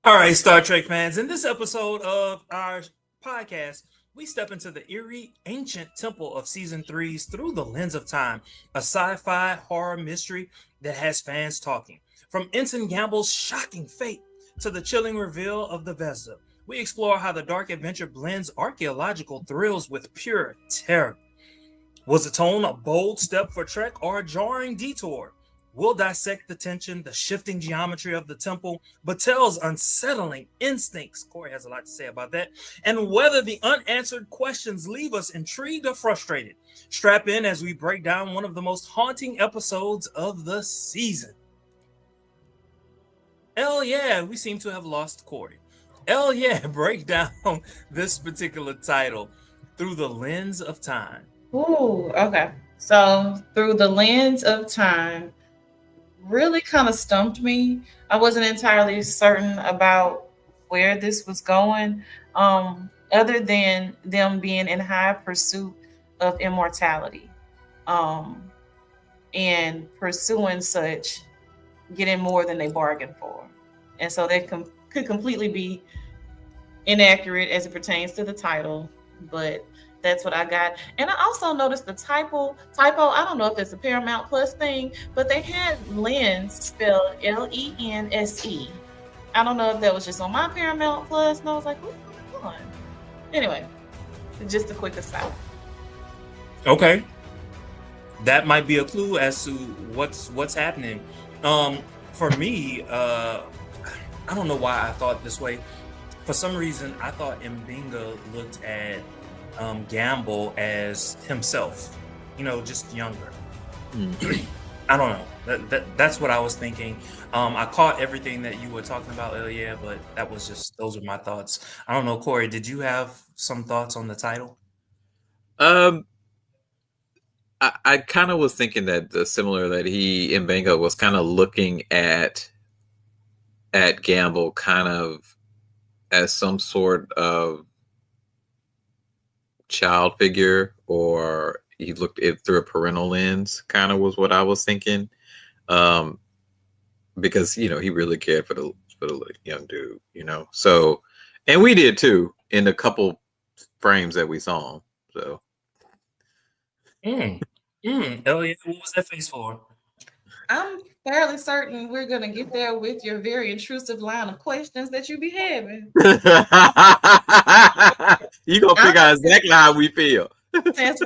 All right, Star Trek fans, in this episode of our podcast, we step into the eerie, ancient temple of season three's Through the Lens of Time, a sci fi horror mystery that has fans talking. From Ensign Gamble's shocking fate to the chilling reveal of the Vezda, we explore how the dark adventure blends archaeological thrills with pure terror. Was the tone a bold step for Trek or a jarring detour? We'll dissect the tension, the shifting geometry of the temple, Batel's unsettling instincts. Corey has a lot to say about that, and whether the unanswered questions leave us intrigued or frustrated. Strap in as we break down one of the most haunting episodes of the season. Hell yeah, we seem to have lost Corey. Hell yeah, break down this particular title through the lens of time. Ooh, okay. So through the lens of time, really kind of stumped me. I wasn't entirely certain about where this was going, other than them being in high pursuit of immortality, um, and pursuing such, getting more than they bargained for, and so they could completely be inaccurate as it pertains to the title, but that's what I got. And I also noticed the typo. I don't know if it's a Paramount Plus thing, but they had lens spelled Lense. I don't know if that was just on my Paramount Plus, and I was like, what's going on? Anyway, just a quick aside. Okay, that might be a clue as to what's happening. For me, I don't know why I thought this way. For some reason, I thought Mbinga looked at Gamble as himself, just younger. I don't know. That's what I was thinking. I caught everything that you were talking about earlier, but those were my thoughts. I don't know, Corey, did you have some thoughts on the title? Um, I kind of was thinking that similar that he Mbenga was kind of looking at Gamble kind of as some sort of child figure, or he looked it through a parental lens, kind of was what I was thinking. Because he really cared for the young dude, So, and we did too in the couple frames that we saw him. So, Elliot, what was that face for? I'm fairly certain we're gonna get there with your very intrusive line of questions that you be having. You gonna figure out exactly how we feel. since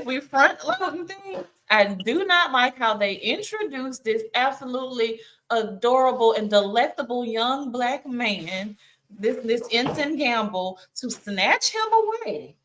we front loading things, I do not like how they introduced this absolutely adorable and delectable young black man, this Ensign Gamble, to snatch him away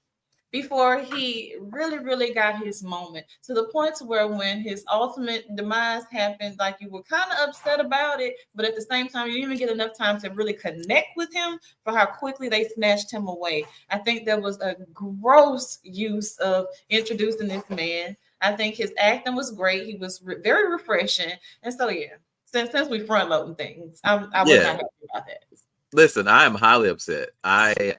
before he really got his moment, to the point to where when his ultimate demise happened, like, you were kind of upset about it, but at the same time you didn't even get enough time to really connect with him for how quickly they snatched him away. I think that was a gross use of introducing this man. I think his acting was great. He was very refreshing. And so, yeah, since we front loading things, I was not happy about that. Listen, I am highly upset. I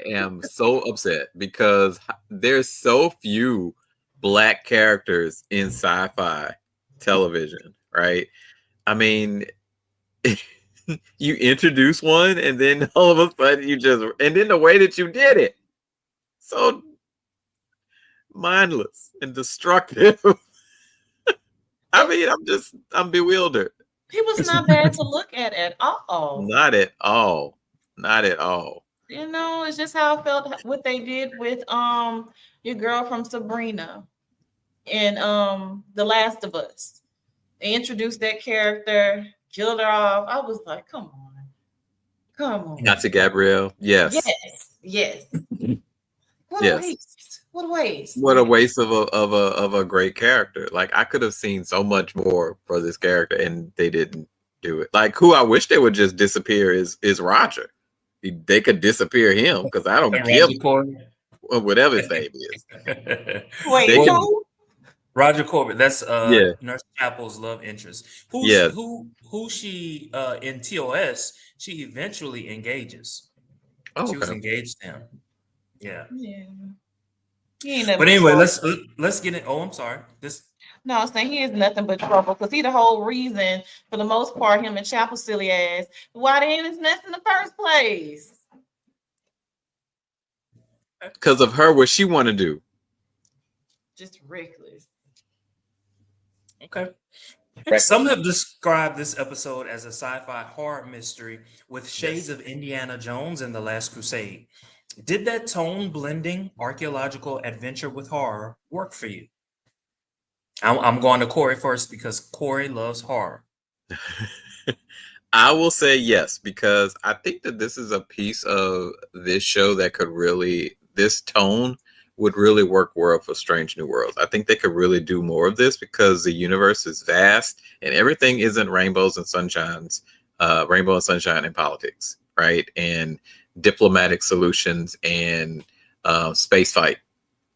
am so upset because there's so few black characters in sci-fi television, right? I mean, you introduce one and then all of a sudden and then the way that you did it, so mindless and destructive. I mean, I'm bewildered. He was not bad to look at all. Not at all. Not at all. It's just how I felt what they did with your girl from Sabrina and The Last of Us. They introduced that character, killed her off. I was like, come on. Nancy Gabrielle. Yes. What a waste. What a waste of a great character. Like, I could have seen so much more for this character, and they didn't do it. Like, who I wish they would just disappear is Roger. They could disappear him because I don't give whatever his name is. Wait, who? Roger Corbett. That's Nurse Chapel's love interest. Who she in TOS? She eventually engages. She was engaged to him. Yeah. But anyway, let's get it. Oh, I'm sorry. No, I'm saying he is nothing but trouble because he the whole reason, for the most part, him and Chapel silly ass, why they in his nest in the first place. Because of her, what she want to do. Just reckless. Okay. Some have described this episode as a sci-fi horror mystery with shades of Indiana Jones and The Last Crusade. Did that tone blending archaeological adventure with horror work for you? I'm going to Corey first because Corey loves horror. I will say yes, because I think that this is a piece of this show that could really, this tone would really work well for Strange New Worlds. I think they could really do more of this because the universe is vast and everything isn't rainbows and sunshines, rainbow and sunshine in politics, right? And diplomatic solutions and space fight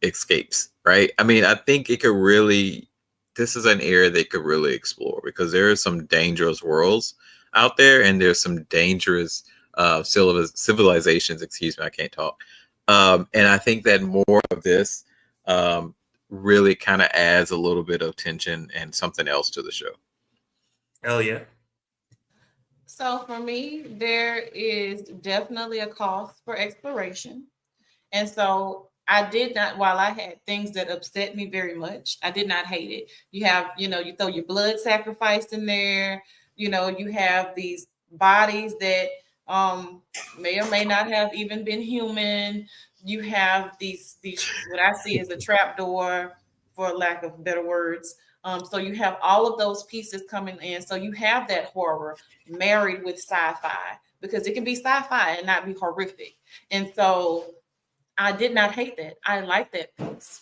escapes, right? I mean, I think it could really, this is an area they could really explore because there are some dangerous worlds out there and there's some dangerous civilizations, excuse me, I can't talk. And I think that more of this really kind of adds a little bit of tension and something else to the show. Hell yeah. So for me, there is definitely a cost for exploration. And so I did not, while I had things that upset me very much, I did not hate it. You have, you throw your blood sacrifice in there, you have these bodies that may or may not have even been human. You have these what I see as a trap door, for lack of better words. So you have all of those pieces coming in. So you have that horror married with sci-fi, because it can be sci-fi and not be horrific. And so I did not hate that. I like that piece.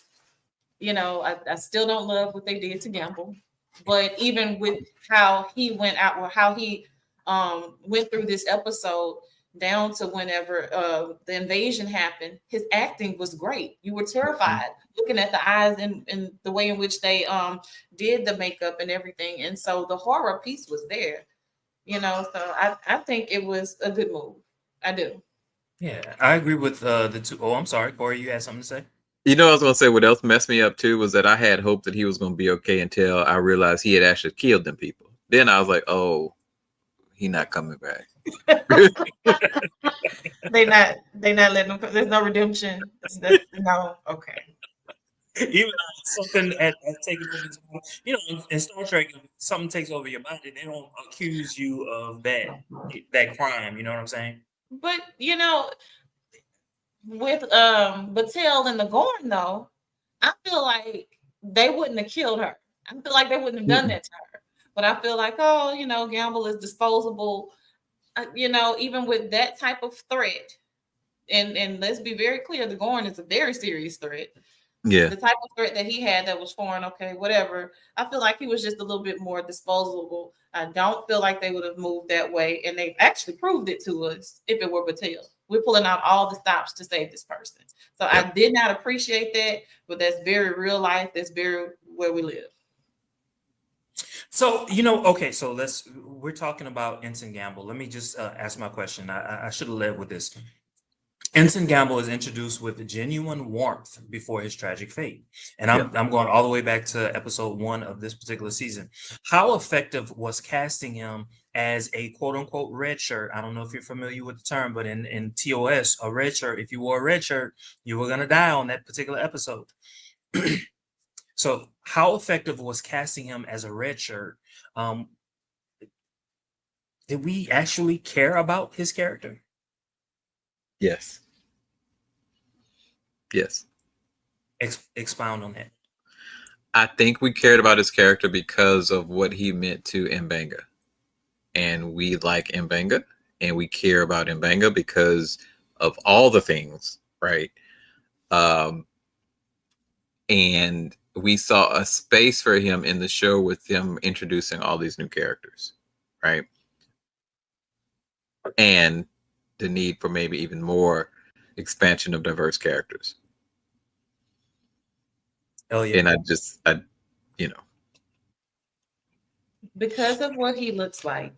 I still don't love what they did to Gamble, but even with how he went out, or how he went through this episode down to whenever the invasion happened, his acting was great. You were terrified looking at the eyes and the way in which they did the makeup and everything. And so the horror piece was there, so I think it was a good move. I do. Yeah, I agree with the two. Oh, I'm sorry, Corey, you had something to say? I was going to say what else messed me up too was that I had hope that he was going to be okay until I realized he had actually killed them people. Then I was like, oh, he not coming back. They not letting them. There's no redemption. No, okay. Even though something had taken over his body, in Star Trek, if something takes over your body, they don't accuse you of that crime. You know what I'm saying? But with Batel and the Gorn, though, I feel like they wouldn't have killed her. I feel like they wouldn't have done that to her. But I feel like, Gamble is disposable. Even with that type of threat, and let's be very clear, the Gorn is a very serious threat. Yeah. The type of threat that he had that was foreign, okay, whatever. I feel like he was just a little bit more disposable. I don't feel like they would have moved that way, and they've actually proved it to us. If it were Batel, we're pulling out all the stops to save this person. So yep. I did not appreciate that, but that's very real life. That's very where we live. So, okay, so we're talking about Ensign Gamble. Let me just ask my question. I should have led with this. Ensign Gamble is introduced with genuine warmth before his tragic fate. And I'm going all the way back to episode 1 of this particular season. How effective was casting him as a quote unquote red shirt? I don't know if you're familiar with the term, but in TOS, a red shirt, if you wore a red shirt, you were going to die on that particular episode. So how effective was casting him as a red shirt? Did we actually care about his character? Yes. Expound on that. I think we cared about his character because of what he meant to M'Benga. And we like M'Benga, and we care about M'Benga because of all the things, right? And we saw a space for him in the show with them introducing all these new characters, right? And the need for maybe even more expansion of diverse characters. Oh yeah. And I because of what he looks like,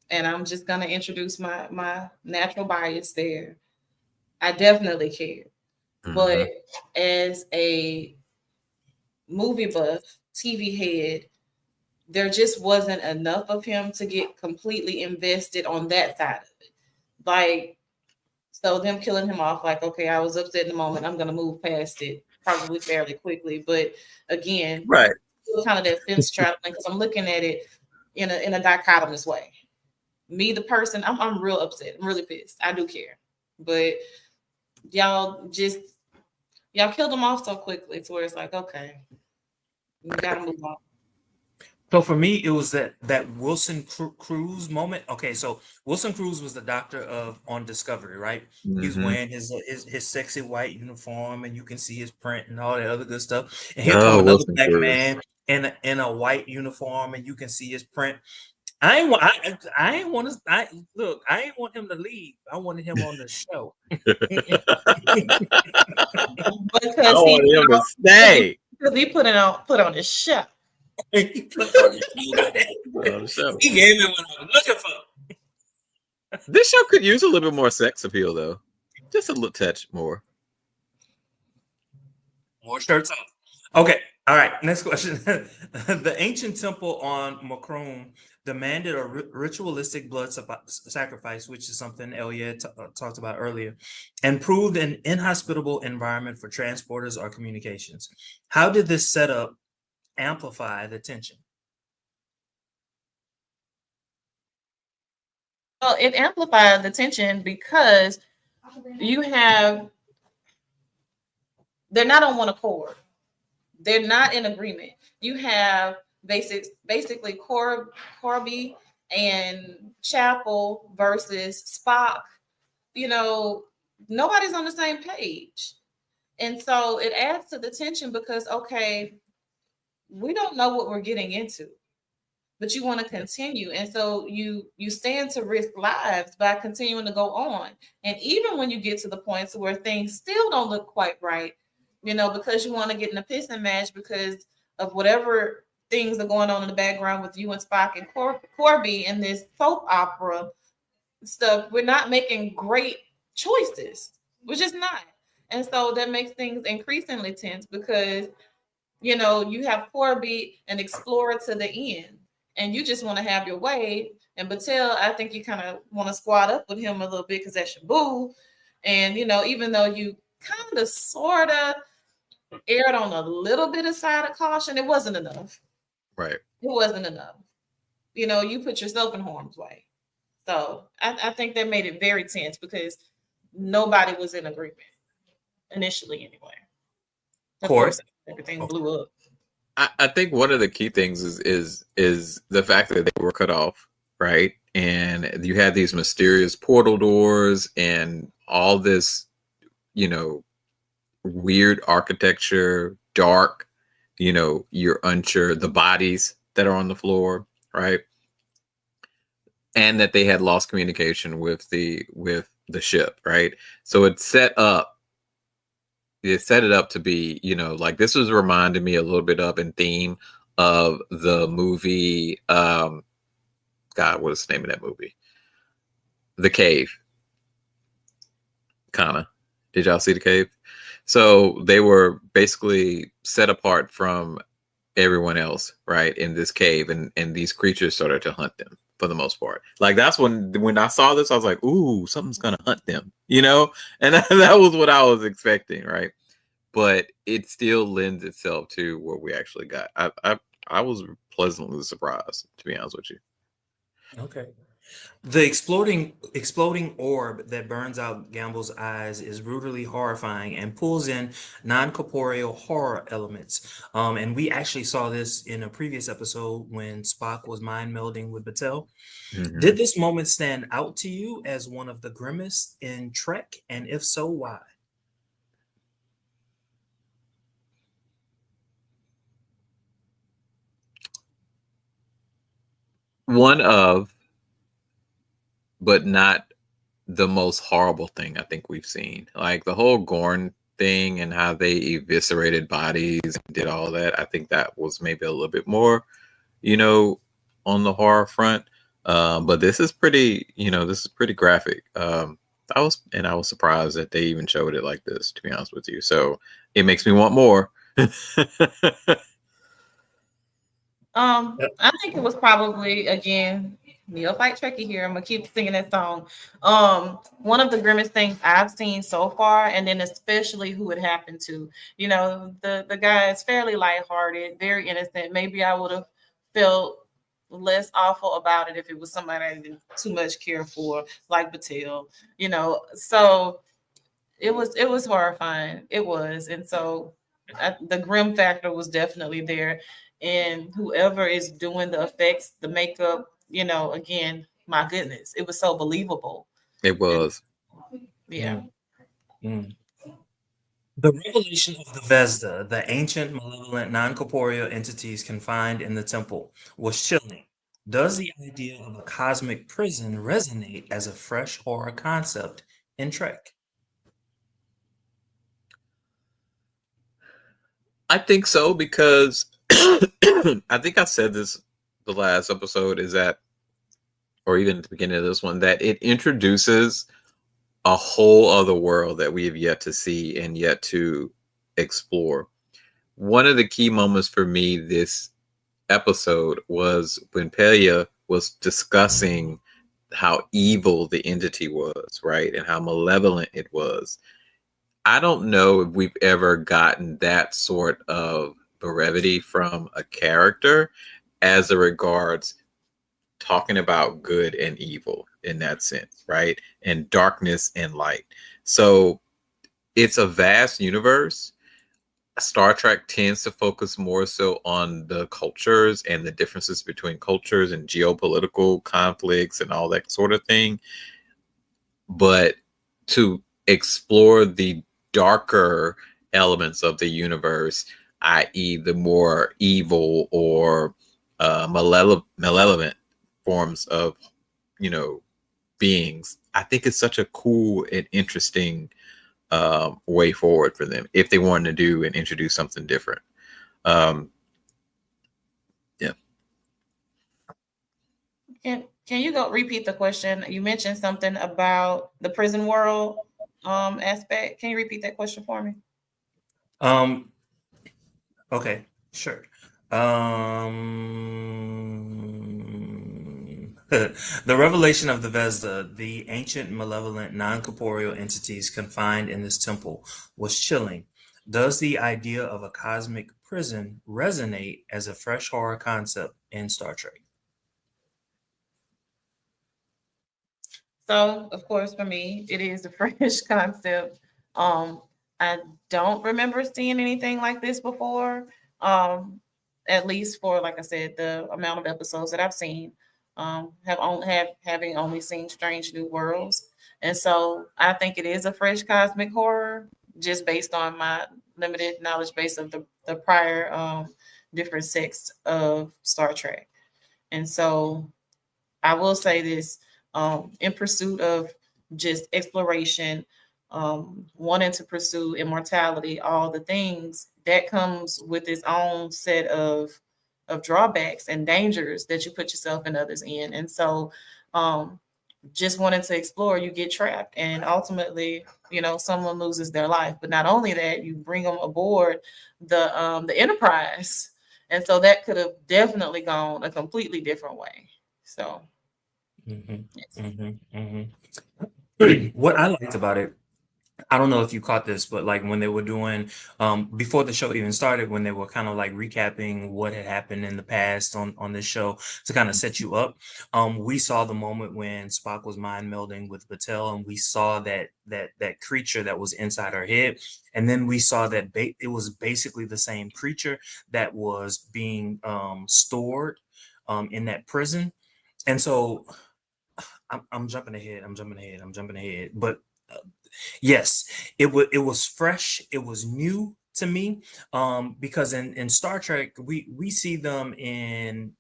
and I'm just gonna introduce my natural bias there. I definitely care. Mm-hmm. But as a movie buff TV head, there just wasn't enough of him to get completely invested on that side of it. Like, so them killing him off, like, okay, I was upset in the moment. I'm gonna move past it probably fairly quickly. But again, Right. kind of that fence straddling because I'm looking at it in a dichotomous way. Me, the person, I'm real upset. I'm really pissed. I do care, but y'all killed him off so quickly to where it's like, okay, you gotta move on. So for me, it was that Wilson Cruz moment. Okay, so Wilson Cruz was the doctor of on Discovery, right? He's Mm-hmm. wearing his sexy white uniform, and you can see his print and all that other good stuff. And here come Oh, another Wilson black Cruz. man in a white uniform, and you can see his print. I ain't want to. I ain't want him to leave. I wanted him on the show. Because I want him to stay. Because he put on his show. He put on the show. He gave me what I was looking for. This show could use a little bit more sex appeal, though. Just a little touch more. More shirts off. Okay. All right. Next question. The ancient temple on Macroom demanded a ritualistic blood sacrifice, which is something Elia talked about earlier, and proved an inhospitable environment for transporters or communications. How did this setup amplify the tension? Well, it amplified the tension because they're not on one accord. They're not in agreement. You have basically Corby and Chapel versus Spock. Nobody's on the same page. And so it adds to the tension because, okay, we don't know what we're getting into, but you want to continue. And so you stand to risk lives by continuing to go on. And even when you get to the points where things still don't look quite right, because you want to get in a pissing match because of whatever things are going on in the background with you and Spock and Corby in this soap opera stuff, we're not making great choices. We're just not. And so that makes things increasingly tense because, you have Corby an explorer to the end, and you just want to have your way. And Batel, I think you kind of want to squat up with him a little bit because that's your boo. And, even though you kind of sort of aired on a little bit of side of caution, it wasn't enough. Right. It wasn't enough. You put yourself in harm's way. So I think that made it very tense because nobody was in agreement initially anyway. Of course, everything blew up. I think one of the key things is the fact that they were cut off, right? And you had these mysterious portal doors and all this, weird architecture, dark, you're unsure, the bodies that are on the floor, right? And that they had lost communication with the ship, right? So it set it up to be, like this was reminding me a little bit of in theme of the movie, God, what is the name of that movie? The Cave. Kinda. Did y'all see The Cave? So they were basically set apart from everyone else, right, in this cave, and these creatures started to hunt them for the most part. Like that's when I saw this, I was like, ooh, something's gonna hunt them, and that was what I was expecting, right? But it still lends itself to what we actually got. I was pleasantly surprised, to be honest with you. Okay. The exploding orb that burns out Gamble's eyes is brutally horrifying and pulls in non-corporeal horror elements. And we actually saw this in a previous episode when Spock was mind melding with Batel. Mm-hmm. Did this moment stand out to you as one of the grimmest in Trek? And if so, why? One of, but not the most horrible thing I think we've seen. Like the whole Gorn thing and how they eviscerated bodies and did all that. I think that was maybe a little bit more, on the horror front. But this is pretty, graphic. I was surprised that they even showed it like this, to be honest with you. So it makes me want more. I think it was probably again Neophyte Trekkie here. I'm gonna keep singing that song. One of the grimmest things I've seen so far, and then especially who it happened to. You know, the guy is fairly lighthearted, very innocent. Maybe I would have felt less awful about it if it was somebody I didn't too much care for, like Batel. You know, so it was horrifying. It was, and so the grim factor was definitely there. And whoever is doing the effects, the makeup, again, my goodness, it was so believable. It And was. yeah. Mm. The revelation of the Vezda, the ancient, malevolent, non-corporeal entities confined in the temple, was chilling. Does the idea of a cosmic prison resonate as a fresh horror concept in Trek? I think so because I think I said this the last episode is that, or even at the beginning of this one, that it introduces a whole other world that we have yet to see and yet to explore. One of the key moments for me this episode was when Pelia was discussing how evil the entity was, right? And how malevolent it was. I don't know if we've ever gotten that sort of brevity from a character as it regards talking about good and evil in that sense, right? And darkness and light. So it's a vast universe. Star Trek tends to focus more so on the cultures and the differences between cultures and geopolitical conflicts and all that sort of thing. But to explore the darker elements of the universe, i.e., the more evil or malevolent forms of, beings, I think it's such a cool and interesting way forward for them if they wanted to do and introduce something different. Um, yeah. Can you go repeat the question? You mentioned something about the prison world aspect. Can you repeat that question for me? Um, okay, sure. The revelation of the Vezda, the ancient, malevolent, non-corporeal entities confined in this temple, was chilling. Does the idea of a cosmic prison resonate as a fresh horror concept in Star Trek? So, of course, for me, it is a fresh concept. Um, I don't remember seeing anything like this before. At least for, like I said, the amount of episodes that I've seen. Having only seen Strange New Worlds, and so I think it is a fresh cosmic horror, just based on my limited knowledge base of the prior different sects of Star Trek, and so I will say this, in pursuit of just exploration, wanting to pursue immortality, all the things that comes with its own set of drawbacks and dangers that you put yourself and others in. And so, just wanting to explore, you get trapped, and ultimately, someone loses their life. But not only that, you bring them aboard the Enterprise, and so that could have definitely gone a completely different way. So. Mhm, Yes. mhm, mhm. What I liked about it, I don't know if you caught this, but like when they were doing, before the show even started, when they were kind of like recapping what had happened in the past on this show to kind of set you up, we saw the moment when Spock was mind melding with Batel, and we saw that creature that was inside her head, and then we saw that it was basically the same creature that was being stored in that prison, and so I'm jumping ahead. I'm jumping ahead. I'm jumping ahead. But uh, yes, it was fresh. It was new to me. Because in Star Trek, we see them in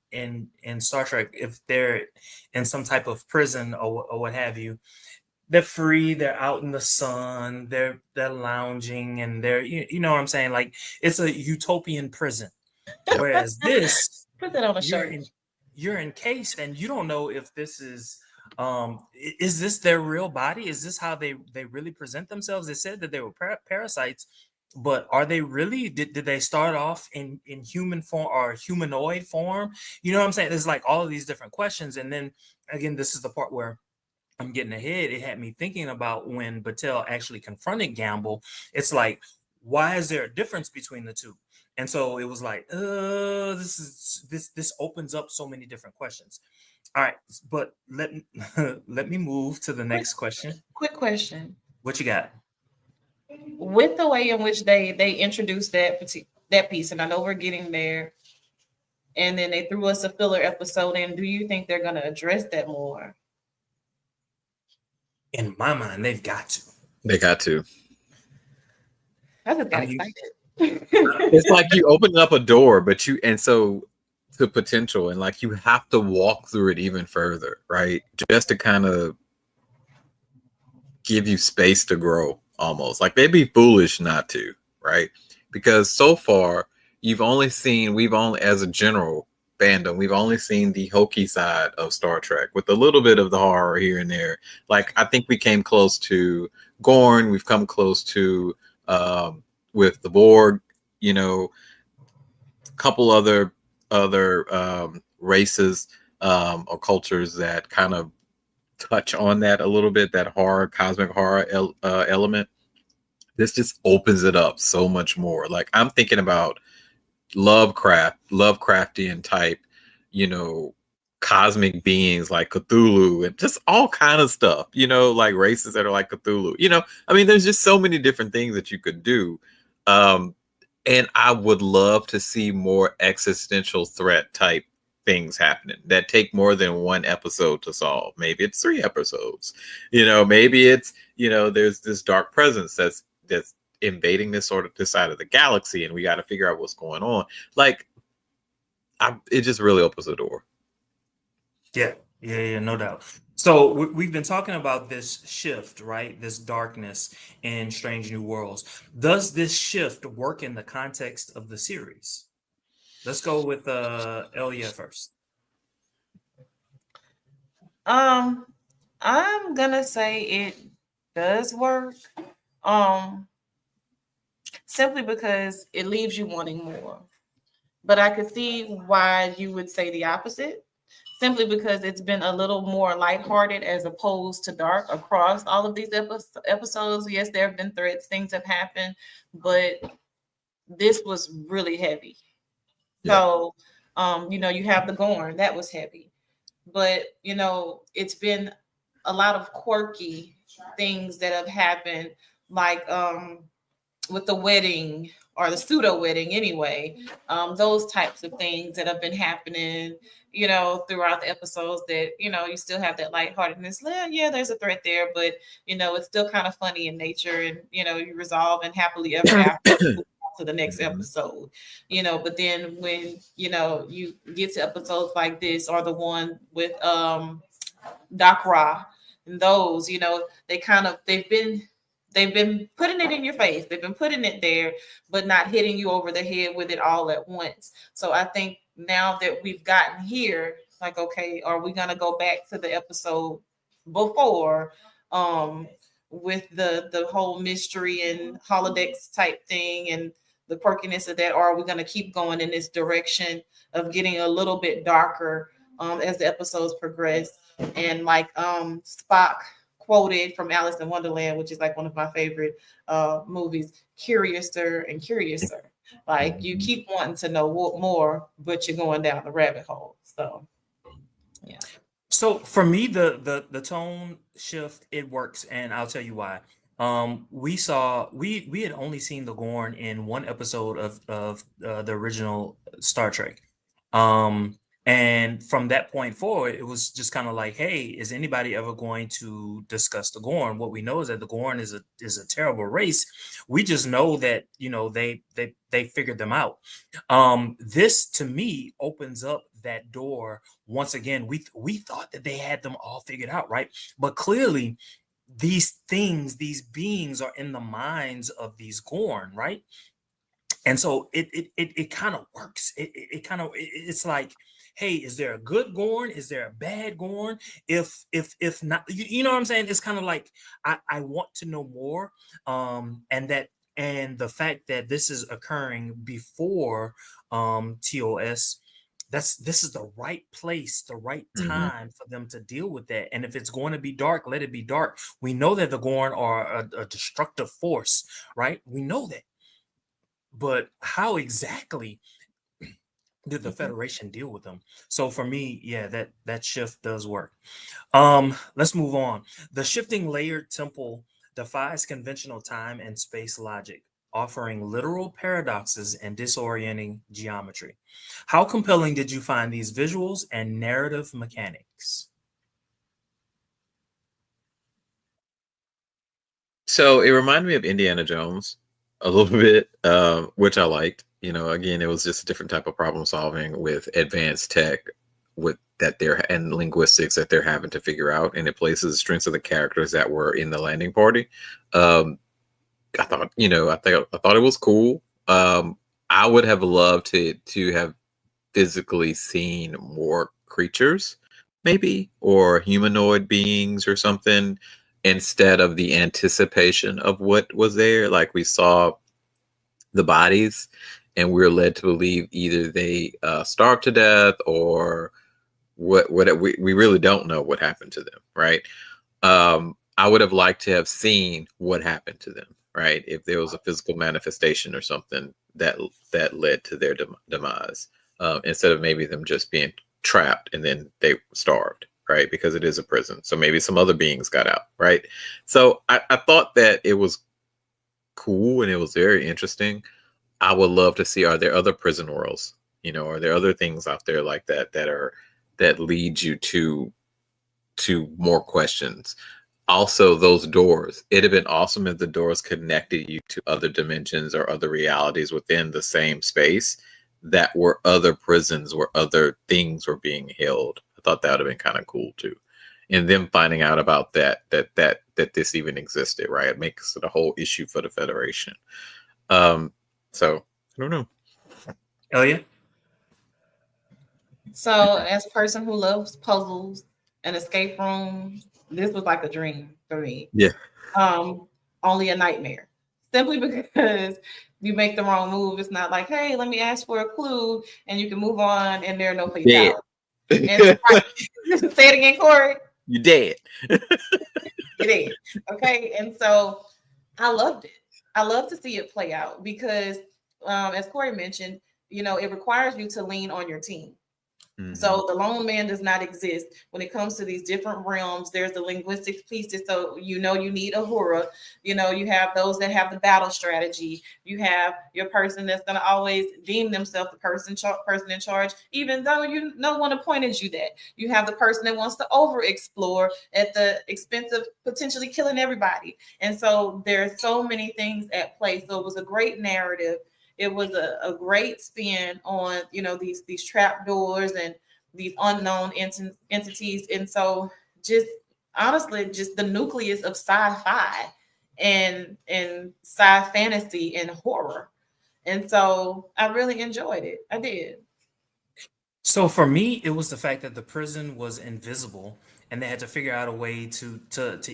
Star Trek if they're in some type of prison or what have you. They're free. They're out in the sun. They're lounging and you know what I'm saying. Like it's a utopian prison. Yep. Whereas this, Put that on a you're shirt. in you're encased and you don't know if this is this their real body, is this how they really present themselves. They said that they were parasites but are they really, did they start off in human form or humanoid form? You know what I'm saying? There's like all of these different questions. And then again, this is the part where I'm getting ahead. It had me thinking about when Batel actually confronted Gamble. It's like, why is there a difference between the two? And so it was like, this opens up so many different questions. All right, but let me move to the Quick, next question. quick question. What you got? With the way in which they introduced that piece, and I know we're getting there, and then they threw us a filler episode in. Do you think they're going to address that more? In my mind, they've got to. They got to. I just got I mean, excited. It's like you open up a door, but so to potential, and like you have to walk through it even further, right? Just to kind of give you space to grow, almost. Like they'd be foolish not to, right? Because so far we've only, as a general fandom, we've only seen the hokey side of Star Trek with a little bit of the horror here and there. Like I think we came close to Gorn, we've come close to with the Borg, a couple other races or cultures that kind of touch on that a little bit, that horror, cosmic horror element. This just opens it up so much more. Like I'm thinking about Lovecraftian type, cosmic beings like Cthulhu and just all kind of stuff, like races that are like Cthulhu. I mean, there's just so many different things that you could do. And I would love to see more existential threat type things happening that take more than one episode to solve. Maybe it's 3 episodes. Maybe it's, there's this dark presence that's invading this side of the galaxy, and we got to figure out what's going on. Like, it just really opens the door. Yeah, no doubt. So we've been talking about this shift, right? This darkness in Strange New Worlds. Does this shift work in the context of the series? Let's go with Elia first. I'm gonna say it does work. Simply because it leaves you wanting more. But I could see why you would say the opposite. Simply because it's been a little more lighthearted as opposed to dark across all of these episodes. Yes, there have been threats, things have happened, but this was really heavy. Yeah. So, you have the Gorn, that was heavy. But, it's been a lot of quirky things that have happened, like with the wedding or the pseudo wedding anyway, those types of things that have been happening, throughout the episodes that, you still have that lightheartedness. Yeah, there's a threat there, but, it's still kind of funny in nature, and, you resolve and happily ever after to the next episode, but then when, you get to episodes like this or the one with Doc Ra and those, they've been putting it in your face. They've been putting it there, but not hitting you over the head with it all at once. So I think now that we've gotten here, like, okay, are we going to go back to the episode before with the whole mystery and holodecks type thing and the quirkiness of that, or are we going to keep going in this direction of getting a little bit darker as the episodes progress? And like Spock quoted from Alice in Wonderland, which is like one of my favorite movies, curiouser and curiouser. Like you keep wanting to know more, but you're going down the rabbit hole. So, yeah. So for me, the tone shift, it works, and I'll tell you why. We had only seen the Gorn in one episode of the original Star Trek. And from that point forward, it was just kind of like, hey, is anybody ever going to discuss the Gorn? What we know is that the Gorn is a terrible race. We just know that, they figured them out. This to me opens up that door once again. We thought that they had them all figured out, right? But clearly these beings are in the minds of these Gorn, right? And so it kind of works. It's like, hey, is there a good Gorn? Is there a bad Gorn? If not, you know what I'm saying? It's kind of like I want to know more. And that And the fact that this is occurring before TOS, this is the right place, the right Mhm. time for them to deal with that. And if it's going to be dark, let it be dark. We know that the Gorn are a destructive force, right? We know that. But how exactly did the Mhm. Federation deal with them? So for me, yeah, that shift does work. Let's move on. The shifting layered temple defies conventional time and space logic, offering literal paradoxes and disorienting geometry. How compelling did you find these visuals and narrative mechanics? So it reminded me of Indiana Jones a little bit, which I liked. You know, again, it was just a different type of problem solving with advanced tech with that they're and linguistics that they're having to figure out, and it places the strengths of the characters that were in the landing party. Um, I thought, I thought it was cool. I would have loved to have physically seen more creatures, maybe, or humanoid beings or something, instead of the anticipation of what was there. Like we saw the bodies, and we are led to believe either they starved to death or what we really don't know what happened to them, right? I would have liked to have seen what happened to them, right? If there was a physical manifestation or something that led to their demise, instead of maybe them just being trapped and then they starved, right? Because it is a prison, so maybe some other beings got out, right? So I thought that it was cool and it was very interesting. I would love to see, are there other prison worlds? You know, are there other things out there like that lead you to more questions? Also, those doors. It'd have been awesome if the doors connected you to other dimensions or other realities within the same space that were other prisons where other things were being held. I thought that would have been kind of cool too. And them finding out about that this even existed, right? It makes it a whole issue for the Federation. So I don't know. Oh yeah. So, as a person who loves puzzles and escape rooms, this was like a dream for me. Yeah. Only a nightmare. Simply because you make the wrong move. It's not like, hey, let me ask for a clue and you can move on and there are no Dead. fatalities. And say it again, Corey. You dead. It is. Okay. And so I loved it. I love to see it play out because, as Corey mentioned, it requires you to lean on your team. Mm-hmm. So the lone man does not exist when it comes to these different realms. There's the linguistic pieces. So, you need a hura. You have those that have the battle strategy. You have your person that's going to always deem themselves the person in charge, even though no one appointed you that. You have the person that wants to over explore at the expense of potentially killing everybody. And so there's so many things at play. So it was a great narrative. It was a great spin on these trap doors and these unknown entities. And so just honestly, just the nucleus of sci-fi and sci fantasy and horror. And so I really enjoyed it. I did. So for me, it was the fact that the prison was invisible and they had to figure out a way to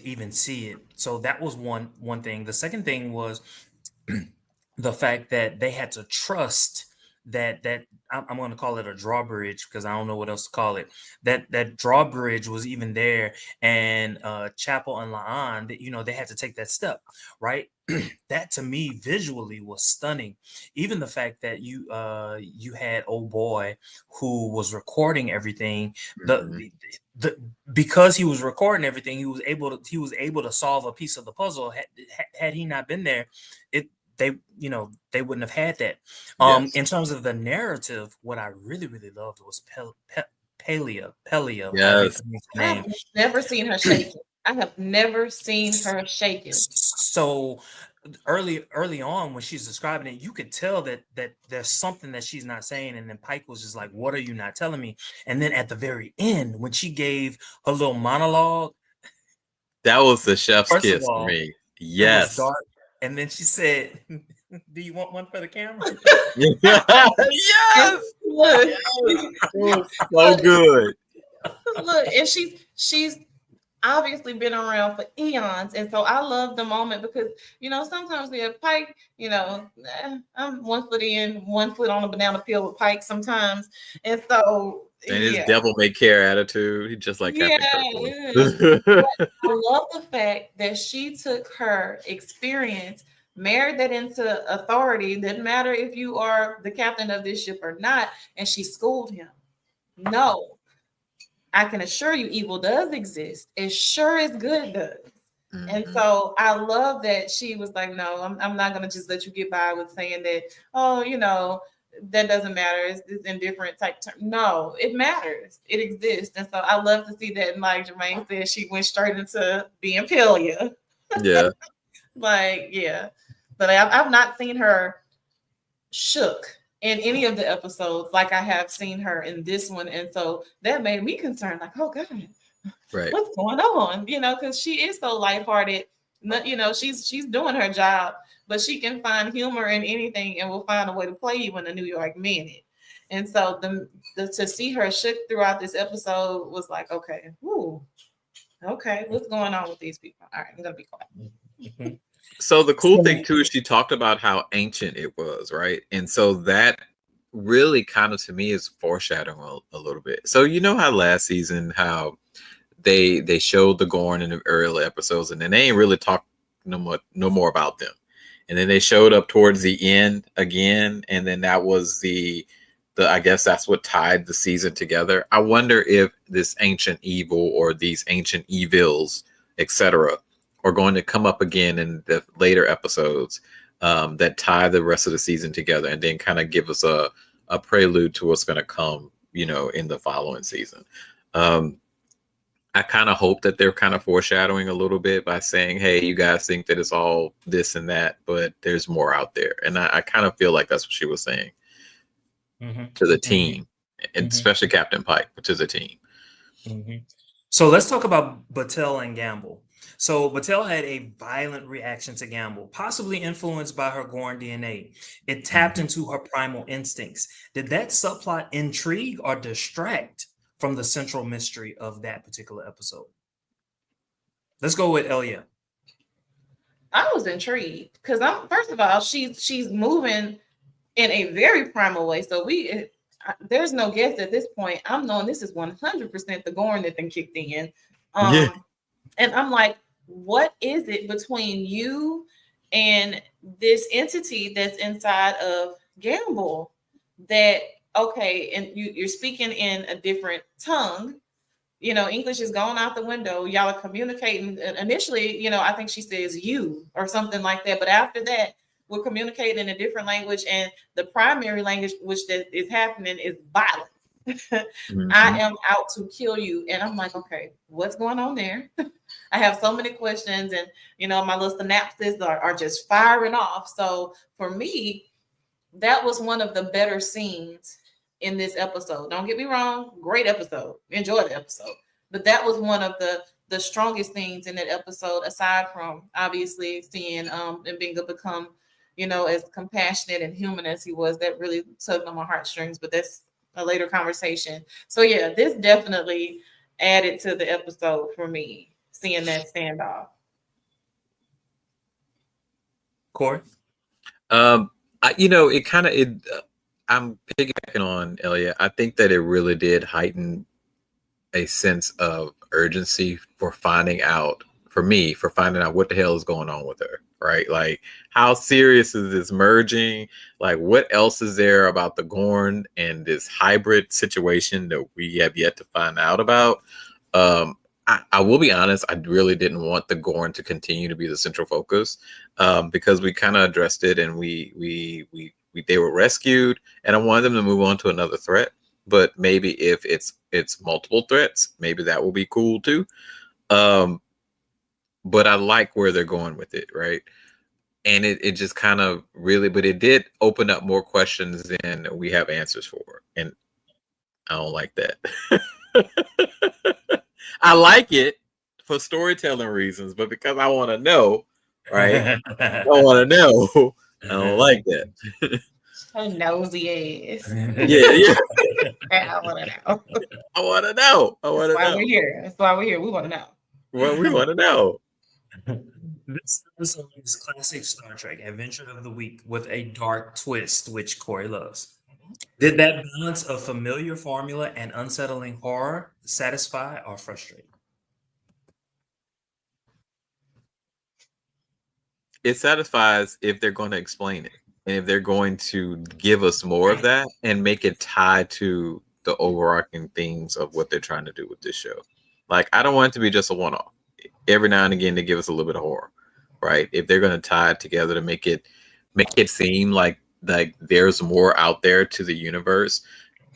even see it. So that was one thing. The second thing was the fact that they had to trust that I'm going to call it a drawbridge because I don't know what else to call it. That drawbridge was even there, and Chapel and Laan, that they had to take that step, right? That to me visually was stunning. Even the fact that you had old boy who was recording everything, Mm-hmm. the because he was recording everything, he was able to solve a piece of the puzzle. Had he not been there, it they wouldn't have had that. Yes. In terms of the narrative, what I really really loved was Pelia, however you Yes. pronounce her I have name. never seen her shaken. I have never seen her shaken. So early on when she's describing it, you could tell that there's something that she's not saying, and then Pike was just like, "What are you not telling me?" And then at the very end, when she gave her little monologue, That was the chef's first of kiss for all, me. it was Yes. dark, and then she said, "Do you want one for the camera?" Yes. Look, Yes. It was so good. look, and she's obviously been around for eons. And so I love the moment because, sometimes we have Pike, I'm 1 foot in, 1 foot on a banana peel with Pike sometimes. And so, And his yeah. devil may care attitude. He just like Captain Yeah. Kirk. I love the fact that she took her experience, married that into authority. Doesn't matter if you are the captain of this ship or not, and she schooled him. No, I can assure you, evil does exist. As sure as good does. And so I love that she was like, no, I'm not going to just let you get by with saying that, oh, that doesn't matter. It's indifferent type term. No, it matters. It exists. And so I love to see that. And like Jermaine said, she went straight into being Pelia. Yeah. Yeah. But I've not seen her shook in any of the episodes like I have seen her in this one. And so that made me concerned, like, oh God, right. What's going on? Because she is so lighthearted. She's doing her job, but she can find humor in anything and will find a way to play you in a New York minute. And so to see her shook throughout this episode was like, okay, what's going on with these people? All right, I'm gonna be quiet. So the cool thing too is she talked about how ancient it was, right? And so that really kind of to me is foreshadowing a little bit. So how last season how they showed the Gorn in the early episodes, and then they ain't really talked no more about them. And then they showed up towards the end again, and then that was the I guess that's what tied the season together. I wonder if this ancient evil or these ancient evils, etc., are going to come up again in the later episodes that tie the rest of the season together, and then kind of give us a prelude to what's going to come, in the following season. I kind of hope that they're kind of foreshadowing a little bit by saying, hey, you guys think that it's all this and that, but there's more out there. And I kind of feel like that's what she was saying to the team, and especially Captain Pike, which is a team. So let's talk about Batel and Gamble. So Batel had a violent reaction to Gamble, possibly influenced by her Gorn DNA. It tapped into her primal instincts. Did that subplot intrigue or distract from the central mystery of that particular episode? Let's go with Elia. I was intrigued because first of all, she's moving in a very primal way. So there's no guess at this point. I'm knowing this is 100% the Gorn that then kicked in. And I'm like, what is it between you and this entity that's inside of Gamble that, okay, and you're speaking in a different tongue, English is gone out the window. Y'all are communicating. Initially, I think she says you or something like that. But after that, we're communicating in a different language. And the primary language which that is happening is violence. I am out to kill you. And I'm like, okay, what's going on there? I have so many questions, and my little synapses are just firing off. So for me, that was one of the better scenes in this episode. Don't get me wrong, great episode. Enjoy the episode. But that was one of the strongest things in that episode, aside from obviously seeing Mbinga become, as compassionate and human as he was. That really tugged on my heartstrings, but that's a later conversation. So yeah, this definitely added to the episode for me, seeing that standoff. Corey? I'm piggybacking on Elia. I think that it really did heighten a sense of urgency for finding out what the hell is going on with her, right? Like, how serious is this merging? Like, what else is there about the Gorn and this hybrid situation that we have yet to find out about? I will be honest, I really didn't want the Gorn to continue to be the central focus, because we kind of addressed it, and they were rescued, and I wanted them to move on to another threat. But maybe if it's multiple threats, maybe that will be cool too. But I like where they're going with it, right? And it just kind of really, but it did open up more questions than we have answers for, and I don't like that. I like it for storytelling reasons, but because I want to know, right? I want to know. I don't like that. Her nosy ass. Yeah. I want to know. I want to know. That's why we're here. We want to know. Well, we want to know. This episode is classic Star Trek Adventure of the Week with a dark twist, which Corey loves. Did that balance of familiar formula and unsettling horror satisfy or frustrate? It satisfies if they're going to explain it and if they're going to give us more of that and make it tied to the overarching themes of what they're trying to do with this show. Like, I don't want it to be just a one-off. Every now and again, they give us a little bit of horror, right? If they're going to tie it together to make it seem like there's more out there to the universe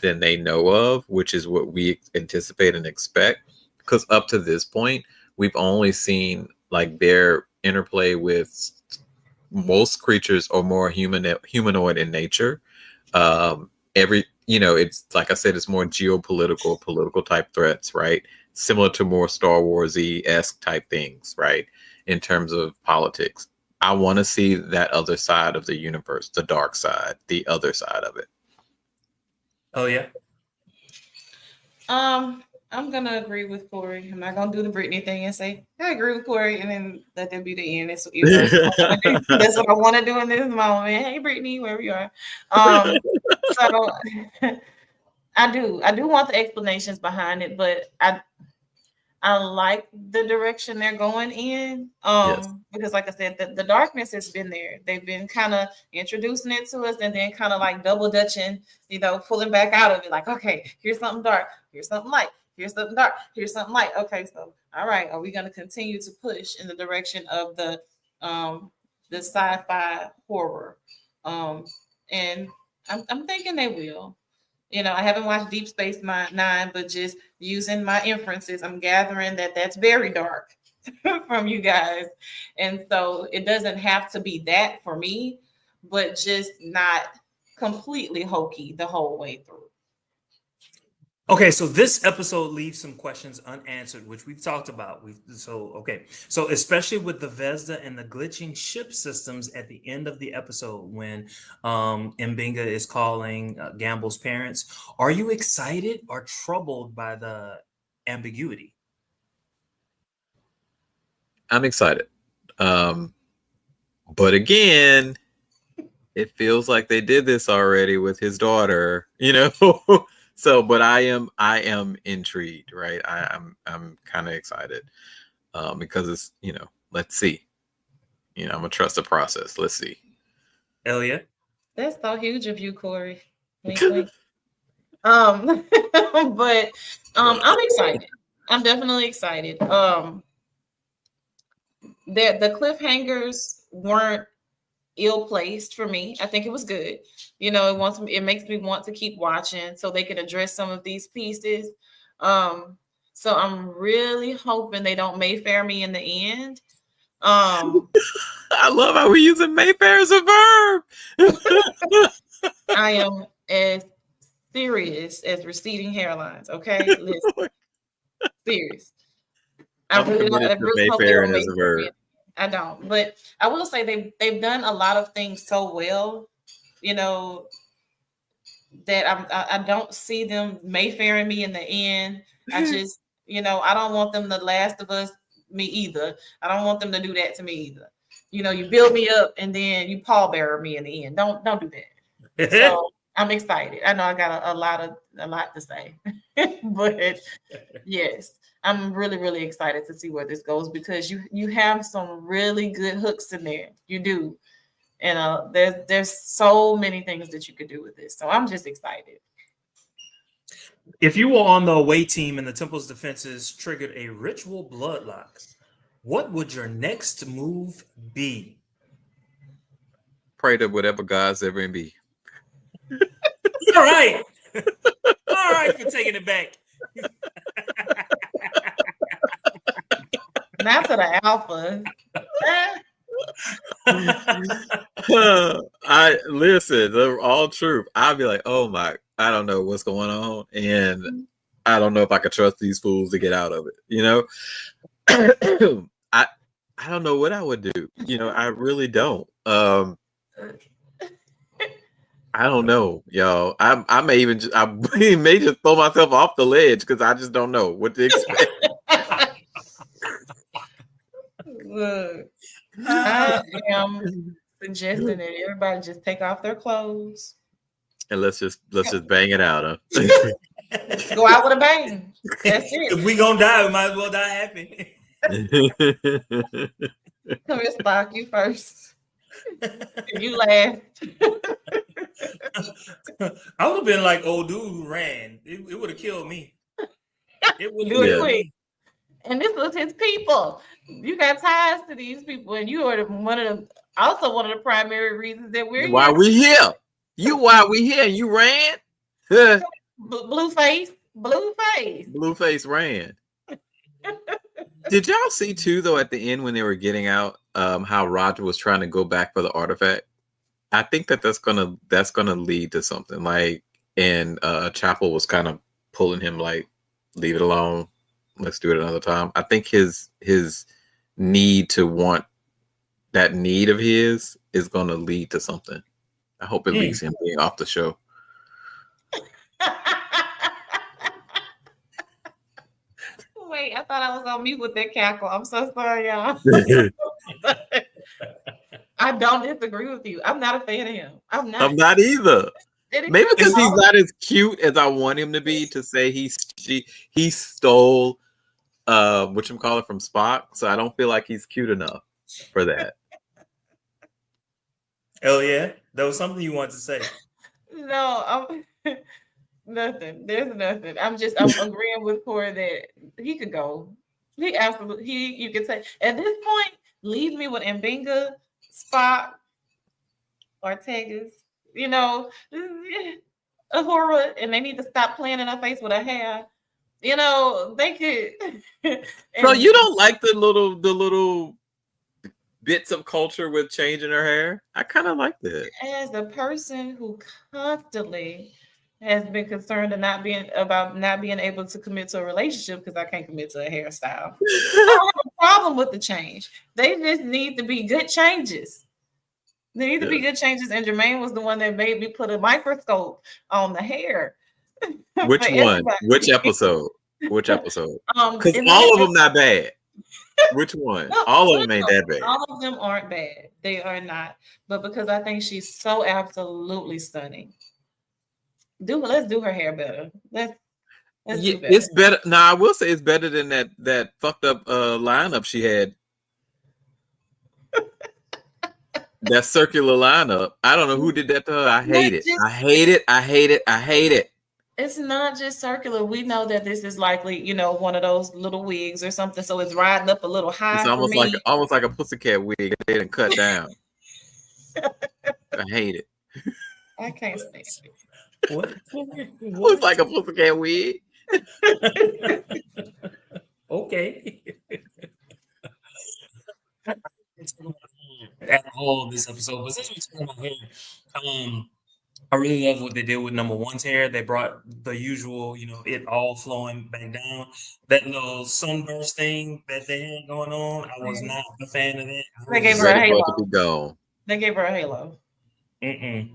than they know of, which is what we anticipate and expect. Because up to this point, we've only seen like their interplay with most creatures are more humanoid in nature. It's like I said, it's more geopolitical, political type threats, right? Similar to more Star Wars-y-esque type things, right? In terms of politics. I want to see that other side of the universe, the dark side, the other side of it. Oh yeah. I'm gonna agree with Corey. I'm not gonna do the Brittany thing and say I agree with Corey and then let that be the end. That's what I want to do in this moment. Hey Brittany, wherever you are. So I do want the explanations behind it, but I like the direction they're going in. Yes. Because like I said, the darkness has been there. They've been kind of introducing it to us and then kind of like double dutching, pulling back out of it. Like, okay, here's something dark, here's something light, here's something dark, here's something light. Okay, so all right, are we going to continue to push in the direction of the sci-fi horror? And I'm thinking they will. I haven't watched Deep Space Nine, but just using my inferences, I'm gathering that that's very dark from you guys. And so it doesn't have to be that for me, but just not completely hokey the whole way through. Okay, so this episode leaves some questions unanswered, which we've talked about. So especially with the Vezda and the glitching ship systems at the end of the episode when Mbinga is calling Gamble's parents, are you excited or troubled by the ambiguity? I'm excited. But again, it feels like they did this already with his daughter, So, but I am intrigued, right? I'm kind of excited because it's, let's see. I'm gonna trust the process. Let's see. Elliot, that's so huge of you, Corey. Wink. But I'm excited. I'm definitely excited. The cliffhangers weren't ill-placed for me. I think it was good. It makes me want to keep watching so they can address some of these pieces. So I'm really hoping they don't Mayfair me in the end. I love how we're using Mayfair as a verb. I am as serious as receding hairlines. Okay, listen, serious. I really hope they don't Mayfair me. I don't, but I will say they've done a lot of things so well, that I don't see them Mayfairing me in the end. I just, I don't want them The Last of Us me either. I don't want them to do that to me either. You build me up and then you pallbearer me in the end. Don't do that. So I'm excited. I know I got a lot to say, but yes. I'm really, really excited to see where this goes because you have some really good hooks in there. You do. And there's so many things that you could do with this. So I'm just excited. If you were on the away team and the Temple's defenses triggered a ritual bloodlock, what would your next move be? Pray to whatever God's ever be. All right. All right for taking it back. Not to the alpha. I listen, they're all truth. I'll be like, oh my, I don't know what's going on, and I don't know if I can trust these fools to get out of it. I don't know what I would do. I really don't. I don't know, y'all. I may just throw myself off the ledge because I just don't know what to expect. Look, I am suggesting that everybody just take off their clothes. And let's just bang it out, huh? Go out with a bang. That's it. If we gonna die, we might as well die happy. Come here, Spock. You first. You laugh. I would have been like old dude who ran. It would have killed me. It would Do it quick. And this was his people. You got ties to these people, and you are one of the primary reasons that we're why here. we here. Why we here? You ran. Blueface ran. Did y'all see too though at the end when they were getting out how Roger was trying to go back for the artifact? I think that's gonna lead to something like, and Chapel was kind of pulling him like, leave it alone, let's do it another time. I think his need to want that need of his is gonna lead to something. I hope it leads him being off the show. Wait, I thought I was on mute with that cackle. I'm so sorry, y'all. I don't disagree with you. I'm not a fan of him. I'm not either. Maybe because he's not as cute as I want him to be, to say he stole whatchamacallit from Spock. So I don't feel like he's cute enough for that. Oh yeah, that was something you wanted to say. No, nothing. There's nothing. I'm agreeing with Corey that he could go. He absolutely you could say at this point, leave me with Mbenga, Spock, Ortegas, Uhura, and they need to stop playing in her face with her hair. They could. So you don't like the little bits of culture with changing her hair? I kind of like that. As a person who constantly has been concerned about not being able to commit to a relationship because I can't commit to a hairstyle. I don't have a problem with the change. They just need to be good changes. They need to be good changes. And Jermaine was the one that made me put a microscope on the hair. Which one? Which episode? Which episode? Because all of them not bad. Which one? All of them ain't that bad. All of them aren't bad. They are not. But because I think she's so absolutely stunning. Let's do her hair better. Let's do better. It's better. Nah, I will say it's better than that fucked up lineup she had. That circular lineup. I don't know who did that to her. I hate it. I hate it. I hate it. I hate it. It's not just circular. We know that this is likely, one of those little wigs or something. So it's riding up a little high. It's almost like a pussycat wig. They didn't cut down. I hate it. I can't stand it. What? Looks like a pussycat wig. Okay. At all this episode, but since we're talking about hair, I really love what they did with number one's hair. They brought the usual, it all flowing back down. That little sunburst thing that they had going on, I was not a fan of that. They gave her a halo. They gave her a halo. Do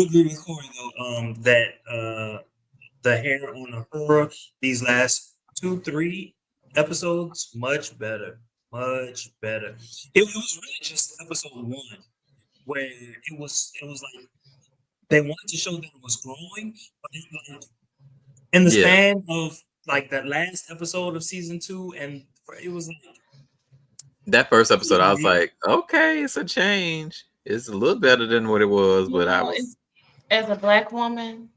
agree with Corey though, that the hair on Uhura these last 2-3 episodes much better. It was really just episode 1 where it was like they wanted to show that it was growing, but then, in the span of like that last episode of season 2, and it was like that first episode, I was like, okay, it's a change. It's a little better than what it was, but as a Black woman,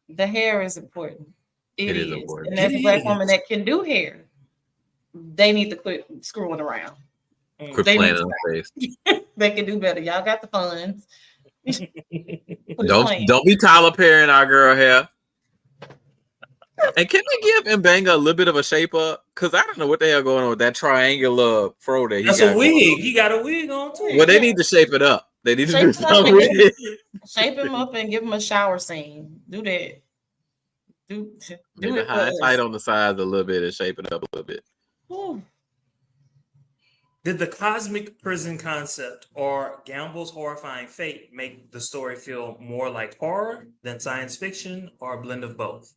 the hair is important. It is important. And as a Black woman that can do hair, they need to quit screwing around. Quit playing in the face. They can do better. Y'all got the funds. Don't be Tyler Perry in our girl hair. And can they give Mbenga a little bit of a shape up? Because I don't know what the hell going on with that triangular fro that he got. That's a wig. He got a wig on too. Well, they need to shape it up. They need to do something with it. Shape him up and give him a shower scene. Do that. Do it high tight on the sides a little bit and shape it up a little bit. Ooh. Did the cosmic prison concept or Gamble's horrifying fate make the story feel more like horror than science fiction, or a blend of both?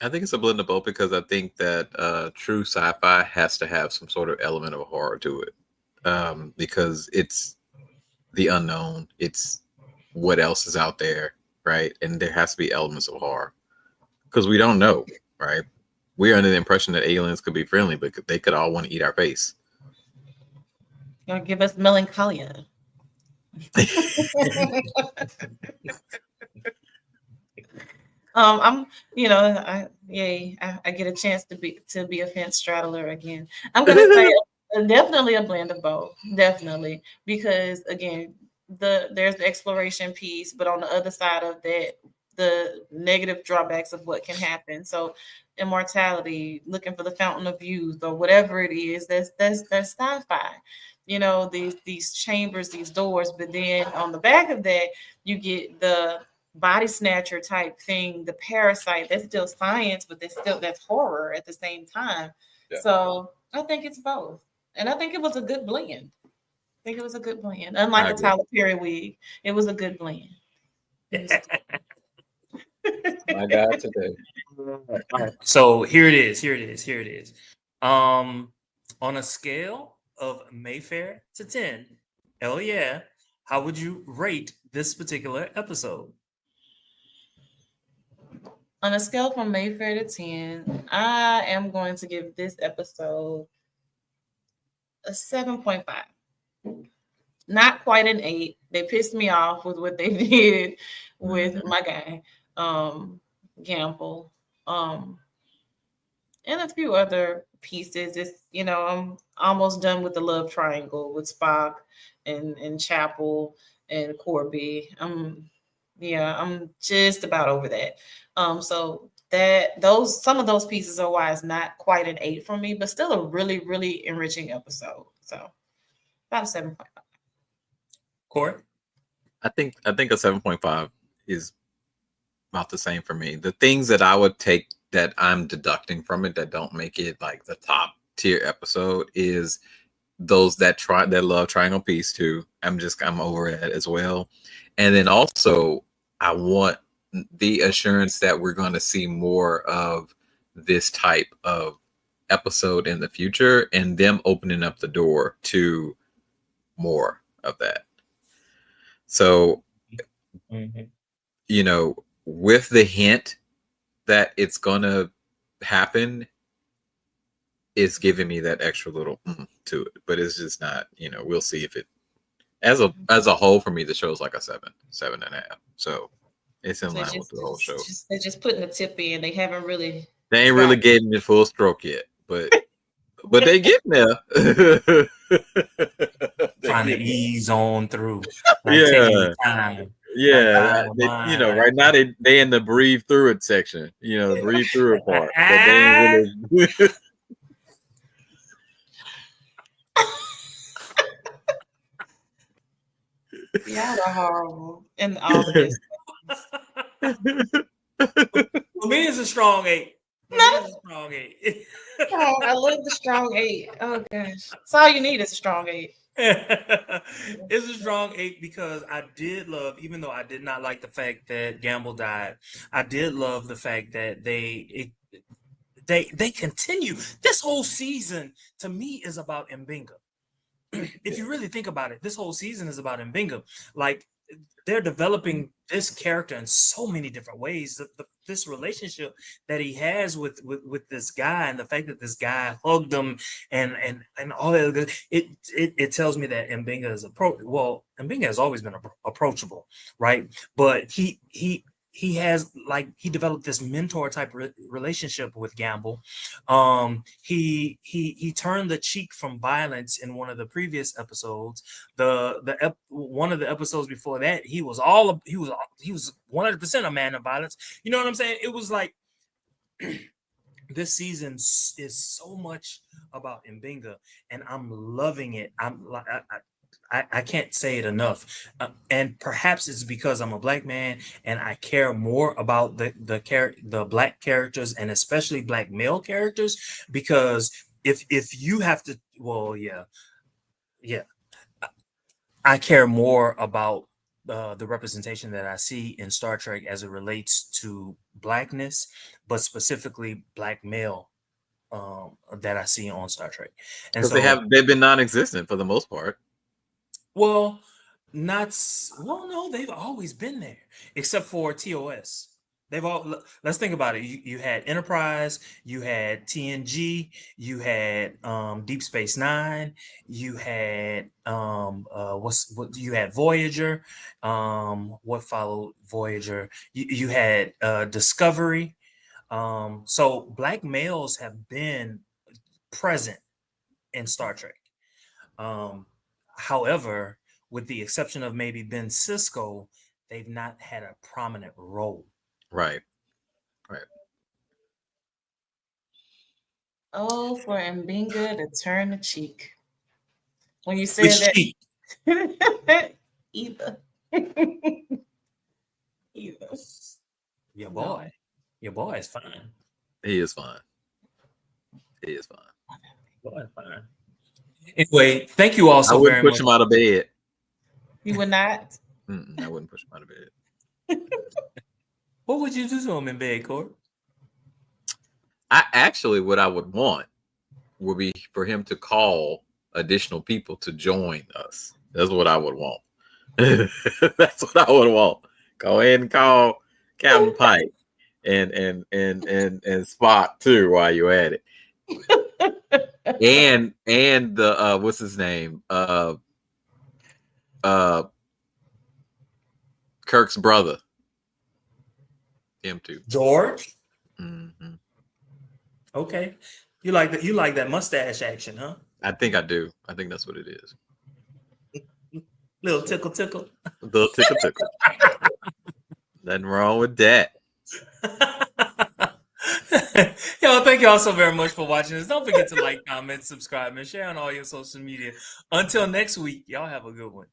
I think it's a blend of both because I think that true sci-fi has to have some sort of element of horror to it, because it's the unknown. It's what else is out there, right? And there has to be elements of horror because we don't know, right? We're under the impression that aliens could be friendly, but they could all want to eat our face. You're gonna give us melancholia. I'm, I get a chance to be a fence straddler again. I'm gonna say definitely a blend of both, definitely, because again, there's the exploration piece, but on the other side of that, the negative drawbacks of what can happen. So, immortality, looking for the fountain of youth, or whatever it is. That's sci-fi. These chambers, these doors, but then on the back of that, you get the body snatcher type thing, the parasite. That's still science, but that's horror at the same time. Yeah. So I think it's both, and I think it was a good blend. Unlike the Tyler Perry wig, it was a good blend. My God, today. So here it is. On a scale of Mayfair to 10, hell yeah, how would you rate this particular episode? On a scale from Mayfair to 10, I am going to give this episode a 7.5. Not quite an 8. They pissed me off with what they did with my guy, Gamble, and a few other pieces. I'm almost done with the love triangle with Spock and Chapel and Corby. I'm just about over that. So some of those pieces are why it's not quite an 8 for me, but still a really, really enriching episode. So about a 7.5. Corey? I think a 7.5 is about the same for me. The things that I would take that I'm deducting from it that don't make it like the top tier episode is those that love triangle piece too. I'm over that as well. And then also I want the assurance that we're going to see more of this type of episode in the future and them opening up the door to more of that. So, with the hint that it's going to happen, it's giving me that extra little to it, but it's just not, we'll see if it, as a whole for me, the show's like a 7.5. So it's in line with the whole show. They're just putting the tip in. They ain't really getting it full stroke yet, but they getting there. Trying to ease on through. Yeah. Yeah. Right now they in the breathe through it section, the breathe through it part. But they ain't really Y'all are horrible in all of this. For me, it's a strong 8. Strong 8. Oh, I love the strong 8. Oh gosh, that's all you need is a strong 8. It's a strong 8 because I did love, even though I did not like the fact that Gamble died, I did love the fact that they continue. This whole season to me is about M'Benga. If you really think about it, this whole season is about M'Benga. Like, they're developing this character in so many different ways. This relationship that he has with this guy, and the fact that this guy hugged him and all that, it tells me that M'Benga is M'Benga has always been approachable, right? But he has, like, he developed this mentor type relationship with Gamble. He turned the cheek from violence in one of the previous episodes. One of the episodes before that, he was 100% a man of violence. You know what I'm saying? It was like this season is so much about M'Benga, and I'm loving it. I can't say it enough, and perhaps it's because I'm a Black man and I care more about the Black characters, and especially Black male characters, because if you have to, I care more about the representation that I see in Star Trek as it relates to blackness, but specifically black male that I see on Star Trek. And Because so, they've been non-existent for the most part. well, no, they've always been there, except for TOS. They've all let's think about it. You had Enterprise, you had TNG, you had Deep Space Nine, you had what you had Voyager, what followed Voyager, you had Discovery. So black males have been present in Star Trek. Um, However, with the exception of maybe Ben Sisko, they've not had a prominent role. Right. Right. Oh, for Mbinga to turn the cheek. When you said Which that, cheek? either. Either. Your No. boy. Your boy is fine. He is fine. He is fine. Your boy is fine. Anyway, thank you all I so wouldn't very push much. him out of bed. You would not? I wouldn't push him out of bed. What would you do to him in bed, Corey? What I would want would be for him to call additional people to join us. That's what I would want. That's what I would want. Go ahead and call Captain Pike and Spock too while you're at it. and the what's his name? Kirk's brother. Him too. George? Mm-hmm. Okay. You like that mustache action, huh? I think I do. I think that's what it is. Little tickle tickle. Little tickle tickle. Nothing wrong with that. Yo, thank y'all so very much for watching this. Don't forget to like, comment, subscribe, and share on all your social media. Until next week, y'all have a good one.